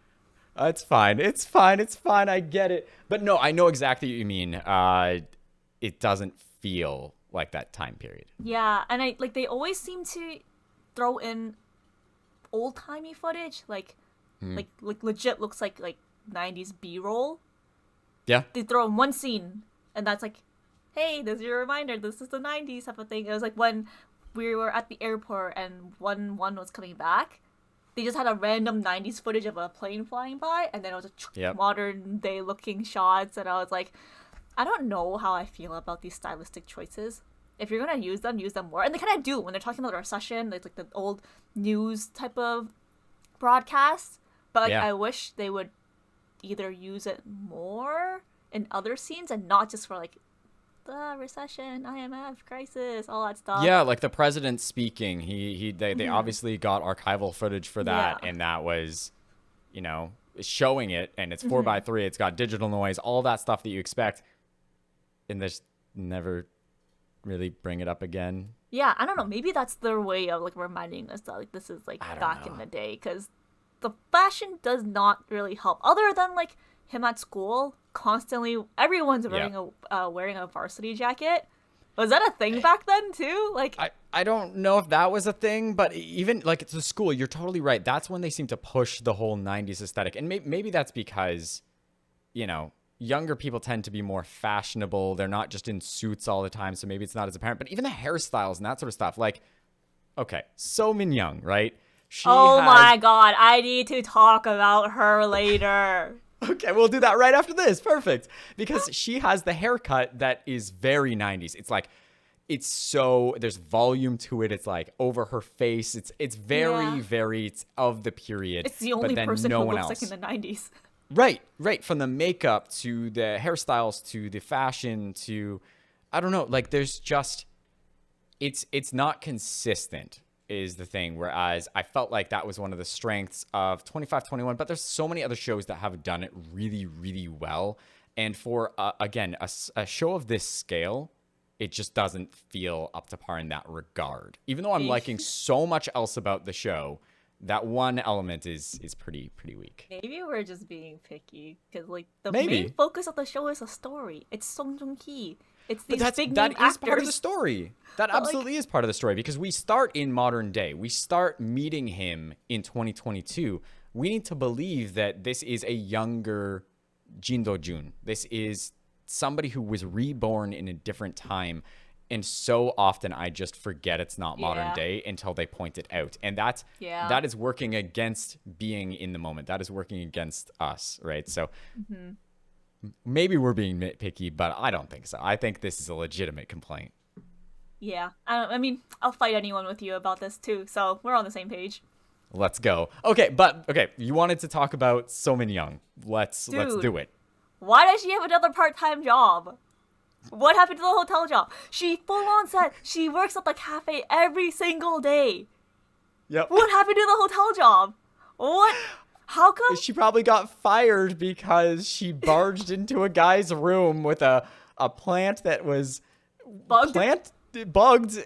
It's fine. It's fine. It's fine. I get it. But no, I know exactly what you mean. It doesn't feel like that time period. Yeah, and I like they always seem to throw in old timey footage, like legit looks like 90s B-roll. Yeah. They throw in one scene, and that's like, hey, this is your reminder. This is the 90s type of thing. It was like when we were at the airport and one was coming back. They just had a random 90s footage of a plane flying by, and then it was a modern day looking shots, and I was like, I don't know how I feel about these stylistic choices. If you're gonna use them more. And they kind of do when they're talking about the recession. It's like the old news type of broadcast. But like, I wish they would either use it more in other scenes and not just for like the recession, IMF crisis, all that stuff. Yeah, like the president speaking. They obviously got archival footage for that, and that was, showing it, and it's 4x3. It's got digital noise, all that stuff that you expect, and they just never really bring it up again. Yeah, I don't know. Maybe that's their way of like reminding us that like this is like back in the day, because the fashion does not really help. Other than like him at school, constantly everyone's wearing a varsity jacket. Was that a thing back then too? Like I don't know if that was a thing, but even like it's the school, you're totally right. That's when they seem to push the whole 90s aesthetic. And maybe that's because, younger people tend to be more fashionable. They're not just in suits all the time, so maybe it's not as apparent. But even the hairstyles and that sort of stuff, like, okay, Seo Min Yeong, right? My god, I need to talk about her later. Okay, we'll do that right after this. Perfect. Because she has the haircut that is very 90s. It's like, there's volume to it. It's like over her face. It's very, very of the period. It's the only person who looks like in the 90s. Right. From the makeup to the hairstyles to the fashion to, I don't know, like there's just, it's not consistent is the thing. Whereas I felt like that was one of the strengths of 2521, but there's so many other shows that have done it really, really well. And for, again, a show of this scale, it just doesn't feel up to par in that regard. Even though I'm liking so much else about the show, that one element is pretty weak. Maybe we're just being picky because like the Maybe. main focus of the show is a story. It's Song Joong-ki. It's these But big that name is actors. part of the story. That But, absolutely is part of the story, because we start in modern day. We start meeting him in 2022. We need to believe that this is a younger Jin Do-Jun. This is somebody who was reborn in a different time. And so often I just forget it's not modern day until they point it out. And that is working against being in the moment. That is working against us, right? So maybe we're being nitpicky, but I don't think so. I think this is a legitimate complaint. Yeah. I mean, I'll fight anyone with you about this too, so we're on the same page. Let's go. Okay, you wanted to talk about Seo Min Yeong. Let's do it. Why does she have another part-time job? What happened to the hotel job? She full on said she works at the cafe every single day. Yep. What happened to the hotel job? What? How come? She probably got fired because she barged into a guy's room with a plant that was bugged,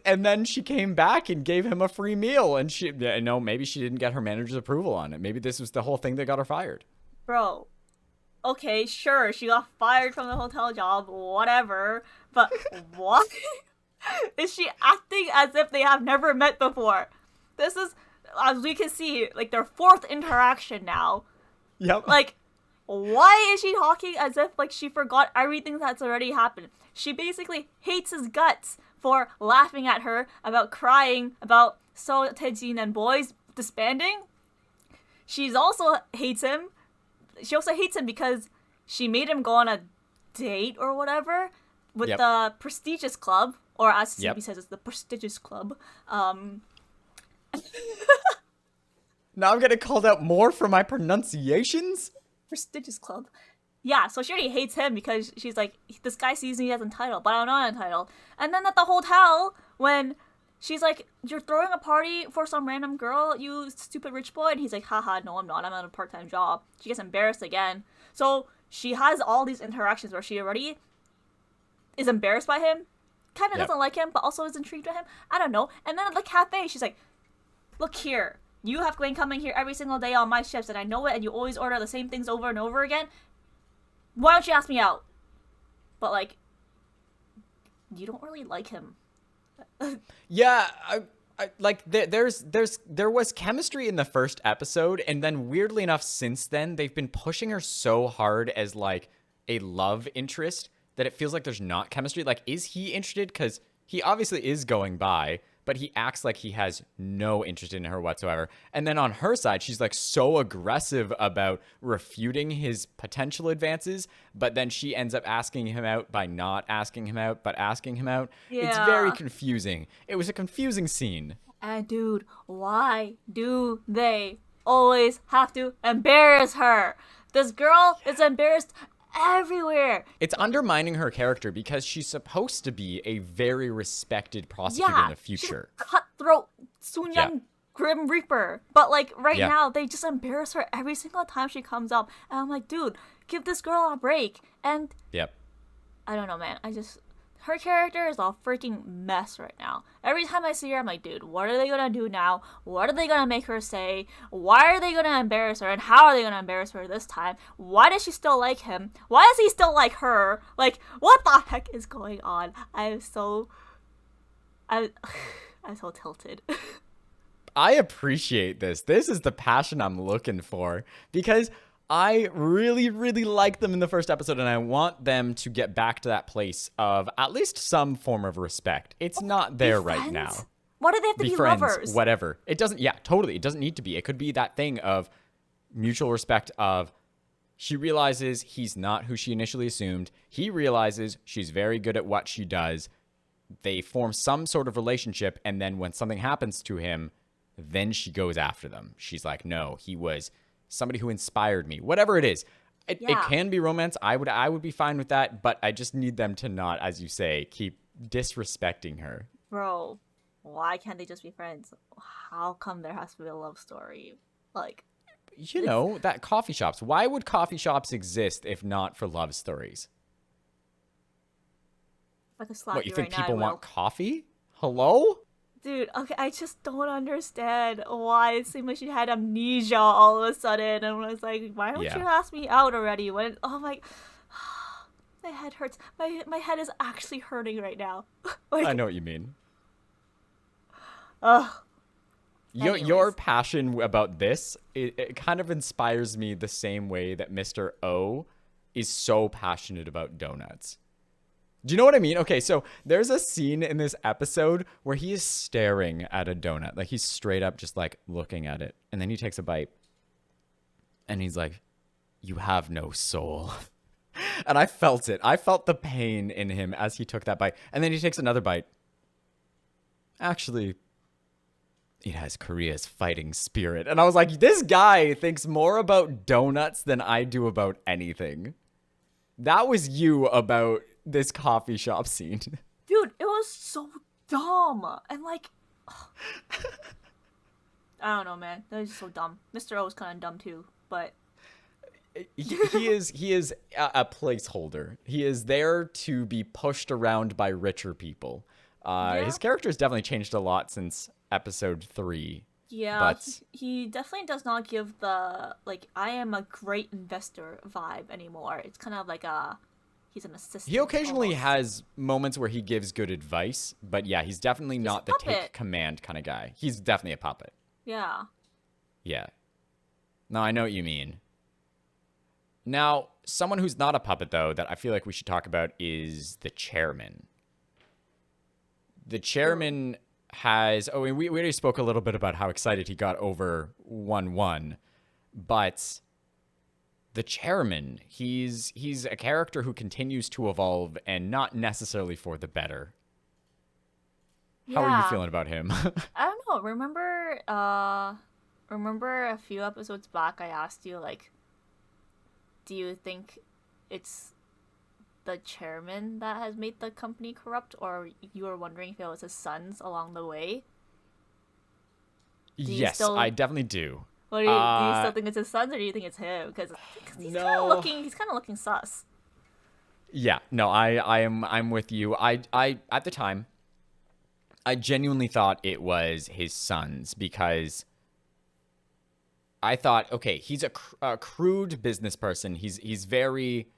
and then she came back and gave him a free meal, and maybe she didn't get her manager's approval on it. Maybe this was the whole thing that got her fired. Bro, okay, sure, she got fired from the hotel job, whatever, but why is she acting as if they have never met before? This is, as we can see, like, their fourth interaction now. Yep. Like, why is she talking as if, like, she forgot everything that's already happened? She basically hates his guts for laughing at her about crying about Seo Tae-jin and boys disbanding. She also hates him because she made him go on a date or whatever with the prestigious club, or as CB says, it's the prestigious club. Now I'm getting called out more for my pronunciations? Prestigious club. Yeah, so she already hates him because she's like, this guy sees me as entitled, but I'm not entitled. And then at the hotel, when she's like, you're throwing a party for some random girl, you stupid rich boy, and he's like, haha, no I'm not, I'm at a part-time job. She gets embarrassed again. So she has all these interactions where she already is embarrassed by him, kind of doesn't like him, but also is intrigued by him. I don't know. And then at the cafe, she's like, look here, you have been coming here every single day on my shifts, and I know it, and you always order the same things over and over again. Why don't you ask me out? But, like, you don't really like him. Yeah, there was chemistry in the first episode, and then weirdly enough, since then, they've been pushing her so hard as, like, a love interest that it feels like there's not chemistry. Like, is he interested? Because he obviously is going by, but he acts like he has no interest in her whatsoever. And then on her side, she's like so aggressive about refuting his potential advances, but then she ends up asking him out by not asking him out, but asking him out. Yeah. It's very confusing. It was a confusing scene. And dude, why do they always have to embarrass her? This girl is embarrassed everywhere. It's undermining her character because she's supposed to be a very respected prostitute in the future. She's a cutthroat Soon-Young Grim Reaper. But like now, they just embarrass her every single time she comes up. And I'm like, dude, give this girl a break. And I don't know, man. Her character is a freaking mess right now. Every time I see her, I'm like, dude, what are they gonna do now? What are they gonna make her say? Why are they gonna embarrass her? And how are they gonna embarrass her this time? Why does she still like him? Why does he still like her? Like, what the heck is going on? I'm so tilted. I appreciate this. This is the passion I'm looking for because I really, really like them in the first episode, and I want them to get back to that place of at least some form of respect. It's not there right now. Why do they have to be friends, lovers? Whatever. It doesn't, totally. It doesn't need to be. It could be that thing of mutual respect of she realizes he's not who she initially assumed. He realizes she's very good at what she does. They form some sort of relationship, and then when something happens to him, then she goes after them. She's like, no, he was somebody who inspired me, whatever it is. It can be romance. I would be fine with that, but I just need them to not, as you say, keep disrespecting her. Bro, why can't they just be friends? How come there has to be a love story? Like, you know, that coffee shops. Why would coffee shops exist if not for love stories? If I could slap What, you think right people now, want coffee? Hello? Dude, okay, I just don't understand why it seemed like she had amnesia all of a sudden, and I was like, why don't you ask me out already? My head hurts. My head is actually hurting right now. Like, I know what you mean. Ugh. Your passion about this, it kind of inspires me the same way that Mr. O is so passionate about donuts. Do you know what I mean? Okay, so there's a scene in this episode where he is staring at a donut. Like, he's straight up just, like, looking at it. And then he takes a bite. And he's like, you have no soul. And I felt it. I felt the pain in him as he took that bite. And then he takes another bite. Actually, it has Korea's fighting spirit. And I was like, this guy thinks more about donuts than I do about anything. That was you about this coffee shop scene. Dude, it was so dumb. And like, I don't know, man. That was just so dumb. Mr. O was kind of dumb too, but He is a placeholder. He is there to be pushed around by richer people. Yeah. His character has definitely changed a lot since episode 3. yeah, But he definitely does not give the like I am a great investor vibe anymore. It's kind of like he's an assistant. he occasionally almost. has moments where he gives good advice. But yeah, he's definitely not a the take puppet. command kind of guy. He's definitely a puppet. Yeah. Yeah. No, I know what you mean. Now, someone who's not a puppet, though, that I feel like we should talk about is the chairman. The chairman has... Oh, and we already spoke a little bit about how excited he got over 1-1. But the chairman, he's a character who continues to evolve and not necessarily for the better. How are you Yeah. feeling about him? I don't know. Remember a few episodes back I asked you like, do you think it's the chairman that has made the company corrupt, or you were wondering if it was his sons along the way? you Yes, still- I definitely do. What do you still think it's his sons, or do you think it's him? Because he's kind No. of looking sus. Yeah, no, I'm with you. I at the time, I genuinely thought it was his sons because I thought, okay, he's a crude business person. He's very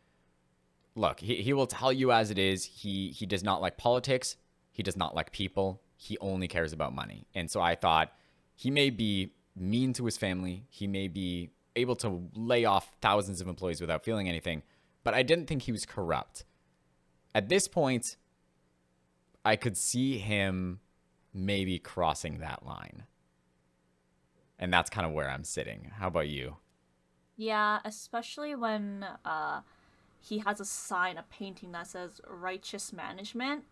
look. He will tell you as it is. He does not like politics. He does not like people. He only cares about money. And so I thought he may be mean to his family. He may be able to lay off thousands of employees without feeling anything. But I didn't think he was corrupt. At this point, I could see him maybe crossing that line. And that's kind of where I'm sitting. How about you? Yeah, especially when he has a sign, a painting that says "Righteous Management,"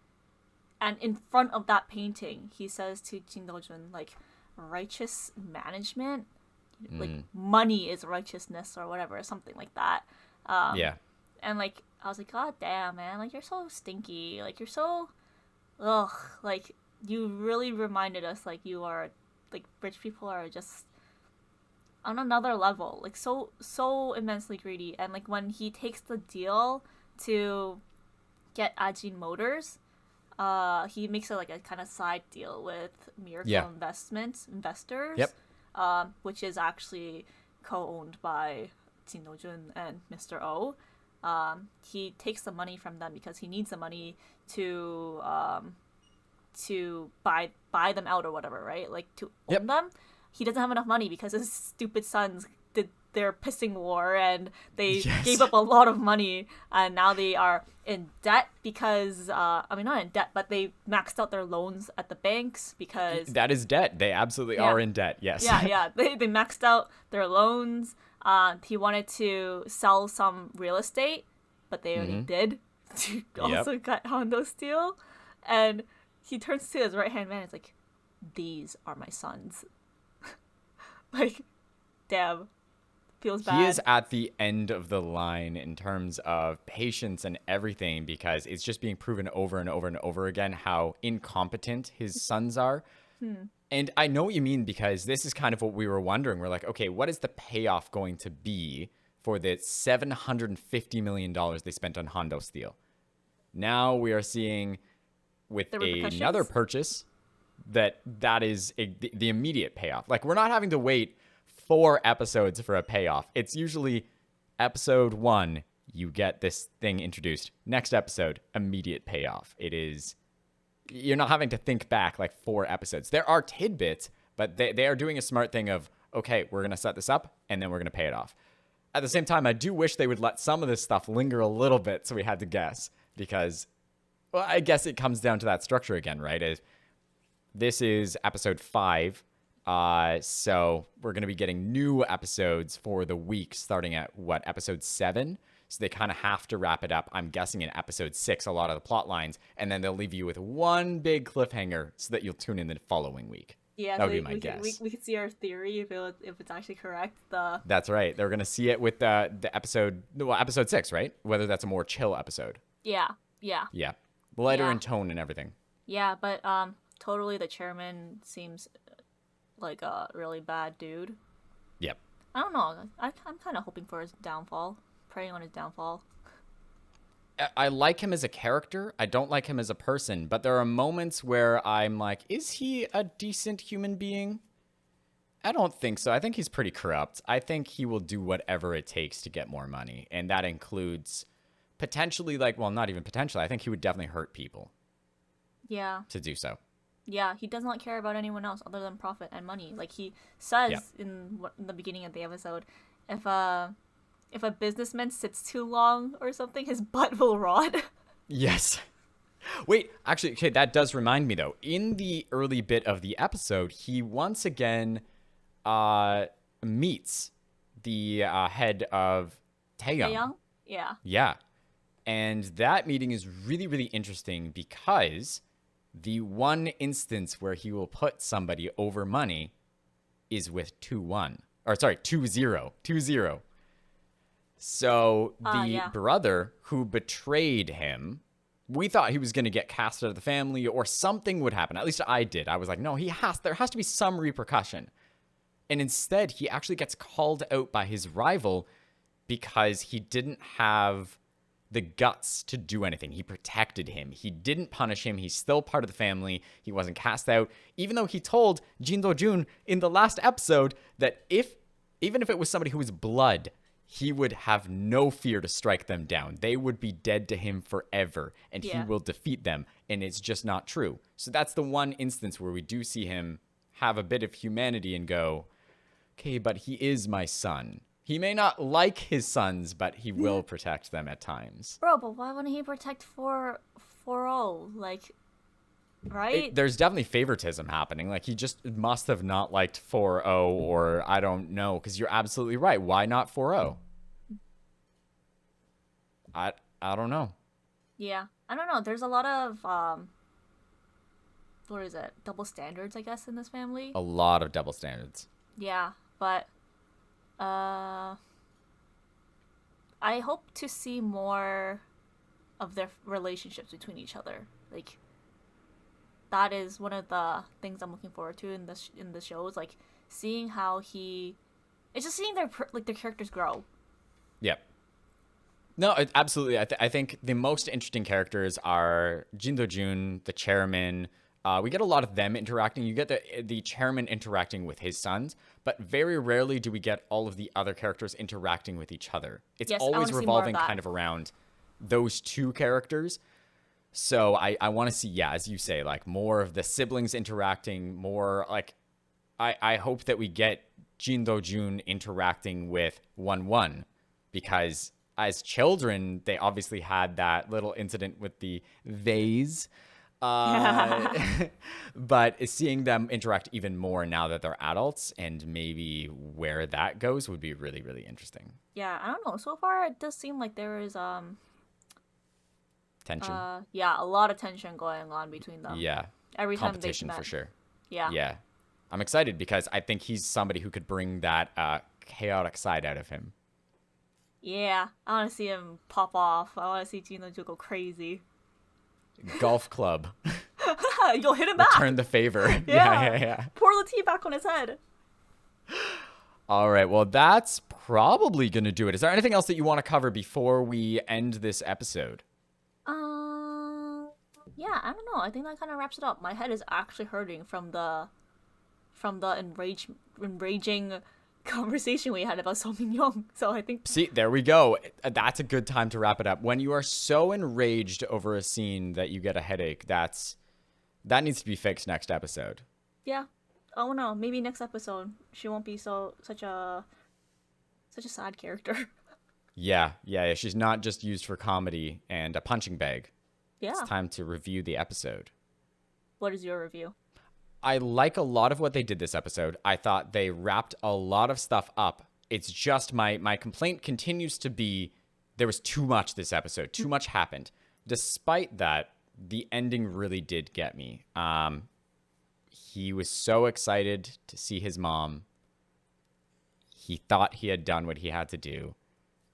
and in front of that painting, he says to Jin Do-Jun, like, "Righteous management, like money is righteousness or whatever, something like that." Yeah. And like, I was like, God damn, man, like you're so stinky, like you're so, ugh, like you really reminded us, like you are, like rich people are just on another level, like so immensely greedy. And like when he takes the deal to get Ajin Motors, he makes it like a kind of side deal with Miracle Yeah. Investors, Yep. which is actually co-owned by Jin Do-Jun and Mr. O. He takes the money from them because he needs the money to buy them out or whatever, right? Like to own Yep. them. He doesn't have enough money because his stupid sons did their pissing war and they Yes. gave up a lot of money, and now they are in debt because I mean not in debt, but they maxed out their loans at the banks because That is debt. They absolutely Yeah. are in debt. Yes. yeah they maxed out their loans. He wanted to sell some real estate, but they already did to also cut Hondo Steel. And he turns to his right hand man and is like, "These are my sons." Like, damn, feels bad. He is at the end of the line in terms of patience and everything because it's just being proven over and over and over again how incompetent his sons are. And I know what you mean because this is kind of what we were wondering. We're like, okay, what is the payoff going to be for the $750 million they spent on Hondo Steel? Now we are seeing with The repercussions? another purchase that is the immediate payoff. Like we're not having to wait 4 episodes for a payoff. It's usually episode 1, you get this thing introduced. Next episode, immediate payoff. You're not having to think back like 4 episodes. There are tidbits, but they are doing a smart thing of, okay, we're going to set this up and then we're going to pay it off. At the same time, I do wish they would let some of this stuff linger a little bit so we had to guess because, well, I guess it comes down to that structure again, right? This is episode 5. So we're going to be getting new episodes for the week starting at episode 7. So they kind of have to wrap it up, I'm guessing, in episode 6, a lot of the plot lines. And then they'll leave you with one big cliffhanger so that you'll tune in the following week. Yeah, that would so be my guess. we could see our theory if it's actually correct. That's right. They're going to see it with the episode 6, right? Whether that's a more chill episode. Yeah, Yeah. Yeah. Lighter Yeah. in tone and everything. Yeah, but totally the chairman seems like a really bad dude. Yep. I don't know. I'm kind of hoping for his downfall, preying on his downfall. I like him as a character. I don't like him as a person, but there are moments where I'm like, is he a decent human being? I don't think so. I think he's pretty corrupt. I think he will do whatever it takes to get more money. And that includes potentially, like, well, not even potentially. I think he would definitely hurt people Yeah. to do so. Yeah, he does not care about anyone else other than profit and money. Like he says Yeah. in the beginning of the episode, if a businessman sits too long or something, his butt will rot. Yes. Wait, actually, okay, that does remind me, though. In the early bit of the episode, he once again meets the head of Taeyong. Young? Yeah. Yeah. And that meeting is really, really interesting because the one instance where he will put somebody over money is with 2-1. Or sorry, 2-0. 2-0. So the Yeah. brother who betrayed him, we thought he was going to get cast out of the family or something would happen. At least I did. I was like, no, there has to be some repercussion. And instead, he actually gets called out by his rival because he didn't have the guts to do anything. He protected him. He didn't punish him. He's still part of the family. He wasn't cast out, even though he told Jin Do-Jun in the last episode that even if it was somebody who was blood, he would have no fear to strike them down. They would be dead to him forever, and he will defeat them. And it's just not true. So that's the one instance where we do see him have a bit of humanity and go, okay, but he is my son. He may not like his sons, but he will protect them at times. Bro, but why wouldn't he protect 4-0? Like, right? There's definitely favoritism happening. Like, he just must have not liked 4-0, or I don't know, because you're absolutely right. Why not 4-0? I don't know. Yeah. I don't know. There's a lot of what is it? Double standards, I guess, in this family. A lot of double standards. Yeah, but I hope to see more of their relationships between each other. Like that is one of the things I'm looking forward to in the shows. Like seeing how it's just seeing their characters grow. Yep. No, absolutely. I think the most interesting characters are Jin Do-Jun, the chairman. We get a lot of them interacting. You get the chairman interacting with his sons, but very rarely do we get all of the other characters interacting with each other. It's always revolving kind of around those two characters. So I want to see, yeah, as you say, like more of the siblings interacting, more like I hope that we get Jin Do-Jun interacting with 1-1 because as children, they obviously had that little incident with the vase. But seeing them interact even more now that they're adults and maybe where that goes would be really, really interesting. Yeah, I don't know. So far, it does seem like there is Tension. Yeah, a lot of tension going on between them. Yeah. Every time competition they met. for sure. Yeah. Yeah. I'm excited because I think he's somebody who could bring that chaotic side out of him. Yeah, I want to see him pop off. I want to see Jin Do-Jun go crazy. Golf club. You'll hit him back. Return the favor. Yeah. Pour the tea back on his head. All right. Well, that's probably going to do it. Is there anything else that you want to cover before we end this episode? Yeah, I don't know. I think that kind of wraps it up. My head is actually hurting from the enraging conversation we had about Seo Min Yeong. So I think See, there we go. That's a good time to wrap it up. When you are so enraged over a scene that you get a headache, that needs to be fixed next episode. yeah. Oh no, maybe next episode she won't be such a sad character. Yeah. She's not just used for comedy and a punching bag. Yeah. It's time to review the episode. What is your review? I like a lot of what they did this episode. I thought they wrapped a lot of stuff up. It's just my complaint continues to be there was too much this episode. Too much happened. Despite that, the ending really did get me. He was so excited to see his mom. He thought he had done what he had to do.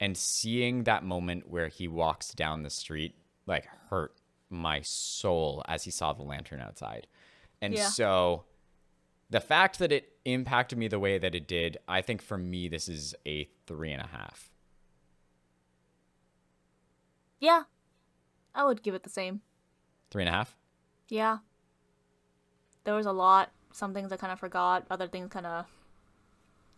And seeing that moment where he walks down the street like hurt my soul as he saw the lantern outside. And Yeah. so the fact that it impacted me the way that it did, I think for me, this is a 3.5. Yeah. I would give it the same. 3.5? Yeah. There was a lot. Some things I kind of forgot. Other things kind of...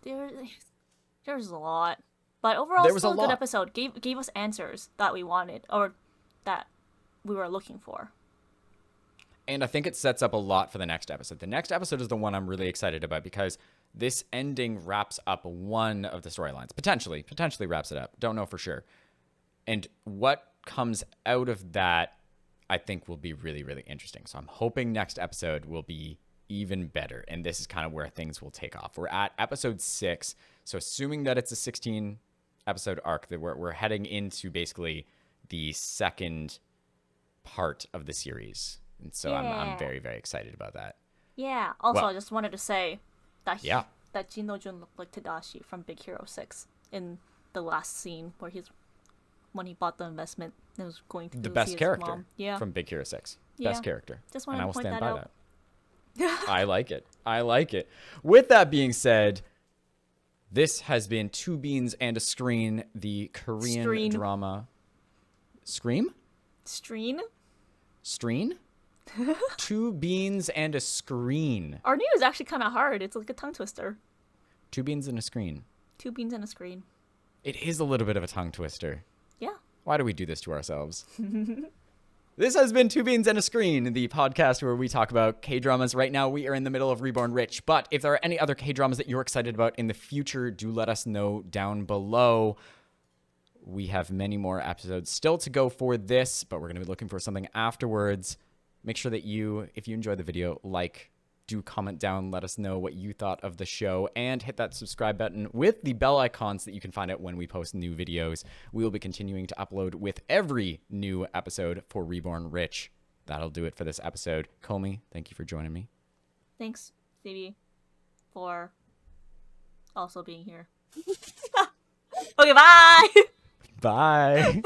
There's a lot. But overall, There was still a a good lot. episode. Gave us answers that we wanted. Or that we were looking for. And I think it sets up a lot for the next episode. The next episode is the one I'm really excited about because this ending wraps up one of the storylines. Potentially wraps it up. Don't know for sure. And what comes out of that, I think, will be really, really interesting. So I'm hoping next episode will be even better. And this is kind of where things will take off. We're at episode 6. So assuming that it's a 16 episode arc, that we're heading into basically the second part of the series. And so I'm very, very excited about that. Yeah. Also, Well- I just wanted to say that Yeah. that Jin Do-Jun looked like Tadashi from Big Hero 6 in the last scene where when he bought the investment and was going to The go see best his character mom. Yeah. from Big Hero 6. Yeah. Best character. Just And wanted I to will point stand that by out. that. I like it. I like it. With that being said, this has been Two Beans and a Screen, the Korean Screen. drama. Scream? Streen? Screen? Two Beans and a Screen. Our name is actually kind of hard. It's like a tongue twister. Two Beans and a Screen. 2 beans and a screen. It is a little bit of a tongue twister. Yeah. Why do we do this to ourselves? This has been Two Beans and a Screen, the podcast where we talk about K-dramas. Right now, we are in the middle of Reborn Rich. But if there are any other K-dramas that you're excited about in the future, do let us know down below. We have many more episodes still to go for this, but we're going to be looking for something afterwards. Make sure that if you enjoyed the video, do comment down, let us know what you thought of the show, and hit that subscribe button with the bell icon so that you can find out when we post new videos. We will be continuing to upload with every new episode for Reborn Rich. That'll do it for this episode. Qomi, thank you for joining me. Thanks, Phoebe, for also being here. Okay, bye! Bye.